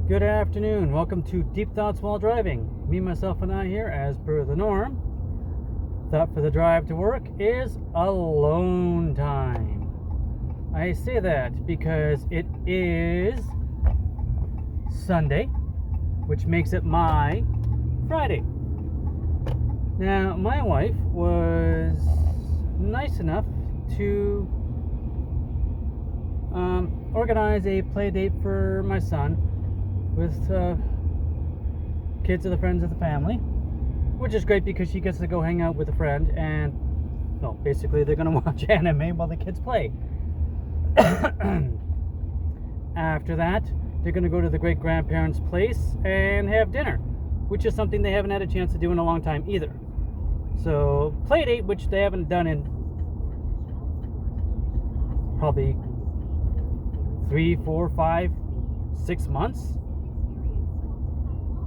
Good afternoon. Welcome to Deep Thoughts While Driving. Me, myself, and I here, as per the norm. Thought for the drive to work is alone time. I say that because it is Sunday, which makes it my Friday. Now, my wife was nice enough to organize a play date for my son with kids of the friends of the family, which is great because she gets to go hang out with a friend, and well, basically they're gonna watch anime while the kids play. After that, they're gonna go to the great grandparents' place and have dinner, which is something they haven't had a chance to do in a long time either. So, play date, which they haven't done in probably 3, 4, 5, 6 months.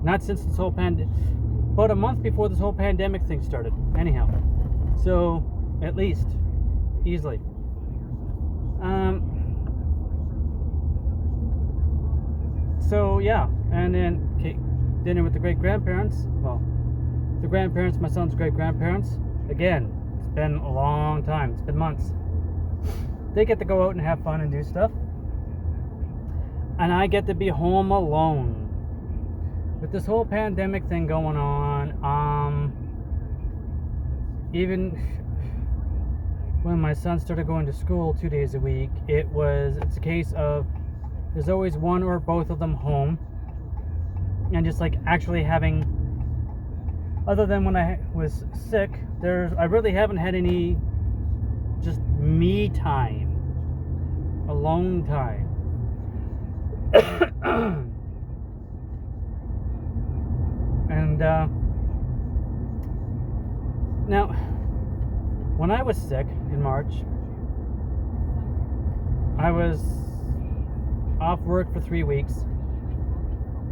Not since this whole about a month before this whole pandemic thing started. Anyhow, so at least easily. So yeah, and then dinner with the great grandparents. Well, the grandparents, my son's great grandparents. Again, it's been a long time. It's been months. They get to go out and have fun and do stuff, and I get to be home alone. With this whole pandemic thing going on, even when my son started going to school 2 days a week, it's a case of there's always one or both of them home, and just like actually having, other than when I was sick, I really haven't had any just me time, alone time. And now, when I was sick in March, I was off work for 3 weeks.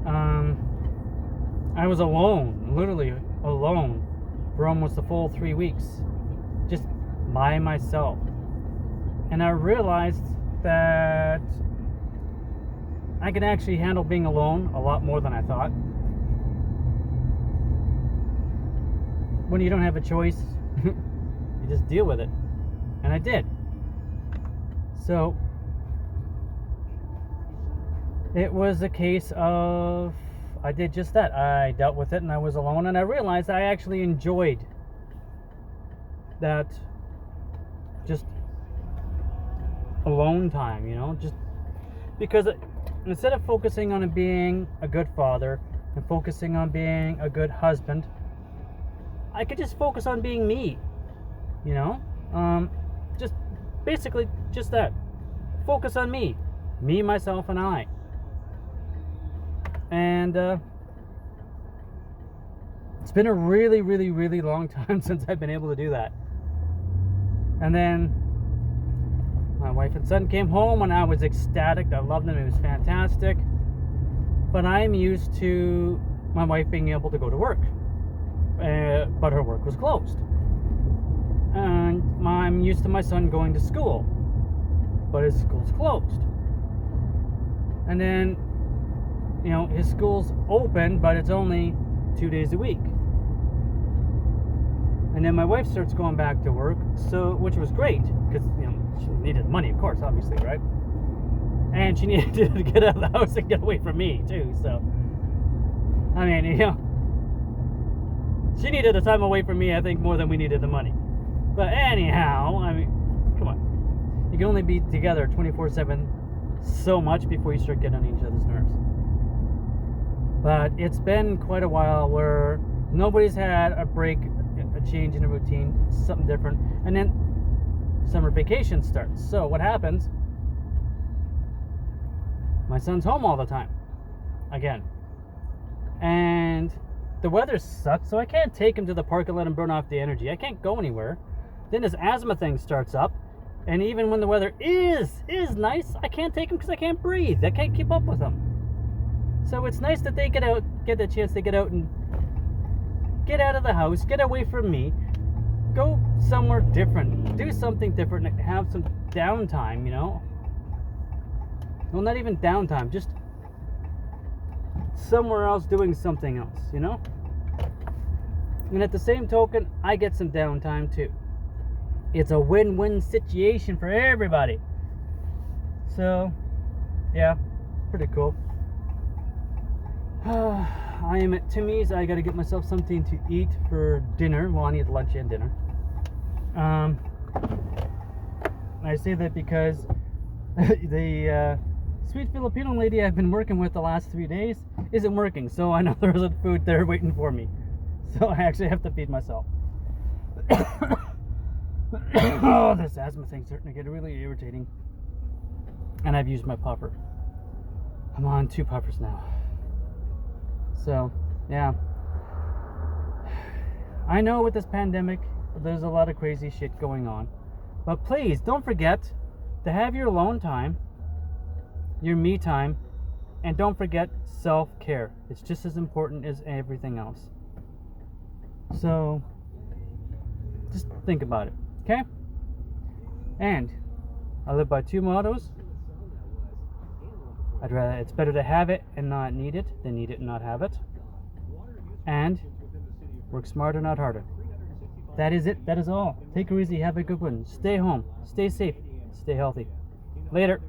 I was alone, literally alone, for almost a full 3 weeks, just by myself. And I realized that I could actually handle being alone a lot more than I thought. When you don't have a choice, you just deal with it. And I did. So, it was a case of, I did just that. I dealt with it and I was alone, and I realized I actually enjoyed that just alone time, just because instead of focusing on being a good father and focusing on being a good husband, I could just focus on being me, just basically just that. Focus on me, myself, and I. And it's been a really, really, really long time since I've been able to do that. And then my wife and son came home, and I was ecstatic. I loved them. It was fantastic. But I'm used to my wife being able to go to work. But her work was closed. And I'm used to my son going to school, but his school's closed. And then, his school's open, but it's only 2 days a week. And then my wife starts going back to work, which was great, because, she needed money, of course, obviously, right? And she needed to get out of the house and get away from me, too, so, I mean, she needed the time away from me, I think, more than we needed the money. But anyhow, I mean, come on. You can only be together 24/7 so much before you start getting on each other's nerves. But it's been quite a while where nobody's had a break, a change in a routine, something different. And then summer vacation starts. So what happens? My son's home all the time. Again. And the weather sucks, so I can't take him to the park and let him burn off the energy. I can't go anywhere. Then this asthma thing starts up, and even when the weather is nice, I can't take him because I can't breathe. I can't keep up with him. So it's nice that they get the chance to get out and get out of the house, get away from me, go somewhere different, do something different, have some downtime, Well, not even downtime, just somewhere else doing something else, you know? And at the same token, I get some downtime too. It's a win-win situation for everybody. So, yeah, pretty cool. I am at Timmy's. I gotta get myself something to eat for dinner. Well, I need lunch and dinner. I say that because the sweet Filipino lady I've been working with the last 3 days isn't working, so I know there isn't food there waiting for me. So I actually have to feed myself. Oh, this asthma thing's starting to get really irritating. And I've used my puffer. I'm on 2 puffers now. So, yeah. I know with this pandemic, there's a lot of crazy shit going on. But please, don't forget to have your alone time, your me time, and don't forget self-care. It's just as important as everything else. So, just think about it, okay? And I live by 2 mottos. It's better to have it and not need it than need it and not have it. And work smarter, not harder. That is it. That is all. Take it easy. Have a good one. Stay home. Stay safe. Stay healthy. Later.